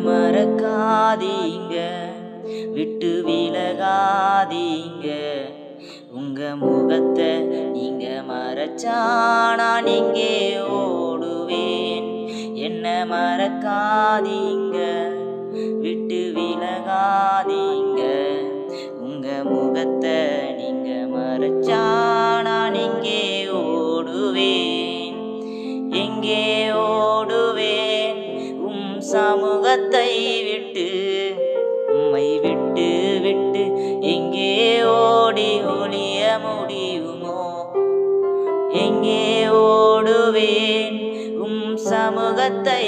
மறக்காதீங்க, விட்டு விலகாதீங்க. உங்க முகத்தை நீங்க மறைச்சா நான் எங்கே ஓடுவேன். என்ன மறக்காதீங்க, விட்டு விலகாதீங்க. உங்க முகத்தை நீங்க மறைச்சா நான் எங்கே ஓடுவேன். எங்கே ஓடுவேன் சமூகத்தை விட்டு. உம்மை விட்டு விட்டு எங்கே ஓடி ஒளிய முடியுமோ. எங்கே ஓடுவேன் சமூகத்தை